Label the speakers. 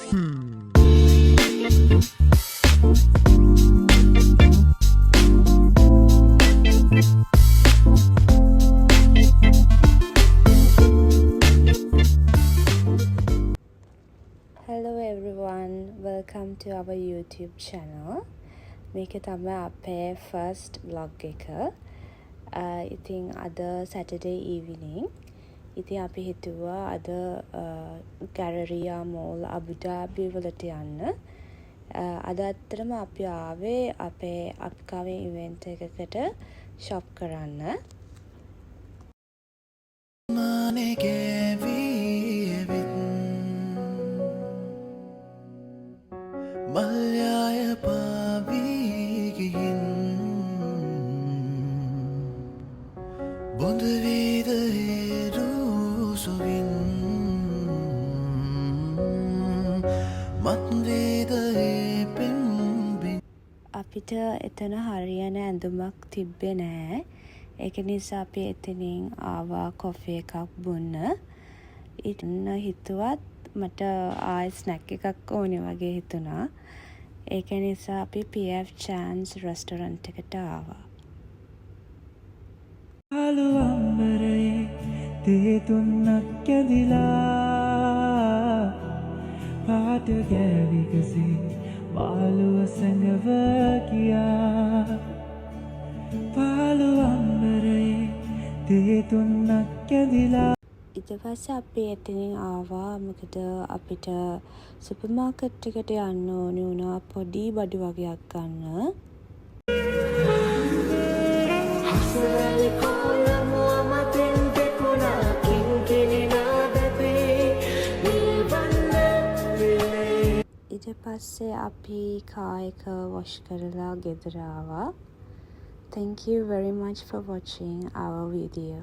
Speaker 1: Hello everyone, welcome to our YouTube channel. මේක තමයි අපේ first vlog එක. ඉතින් අද Saturday evening. ඉතින් අපි හිතුවා අද Galleria Mall Abu Dhabi වලට යන්න. අද ඇත්තටම අපි ආවේ අපේ upcoming event එකකට shop කරන්න.
Speaker 2: මල්යාය පාවීගිහින් බොඳවීද ඒරුසුවින් මත්වීද පෙම්බින්
Speaker 1: අපිට එතන හරියන ඇඳුමක් තිබ්බේ නෑ. ඒක නිසා අපි එතනින් ආවා කොෆි එකක් බොන්න. ඉතින් හිතුවත් මට ආයෙ ස්නැක් එකක් ඕනේ වගේ හිතුණා. ඒක නිසා අපි PF Chan's restaurant එකට ආවා.
Speaker 2: ආලු අම්බරේ තේ තුන්නක් ඇදිලා පාට ගෑවිකසේ මාළුව සැඟව කියා පාලු අම්බරේ තේ තුන්නක් ඇදිලා.
Speaker 1: ඊට පස්සේ අපි එතනින් ආවා මොකද අපිට සුපර් මාකට් එකට යන්න ඕනේ වුණා පොඩි බඩු වගේක් ගන්න. ඊට පස්සේ අපි කාර් එක wash කරලා ගෙදර ආවා. Thank you very much for watching our video.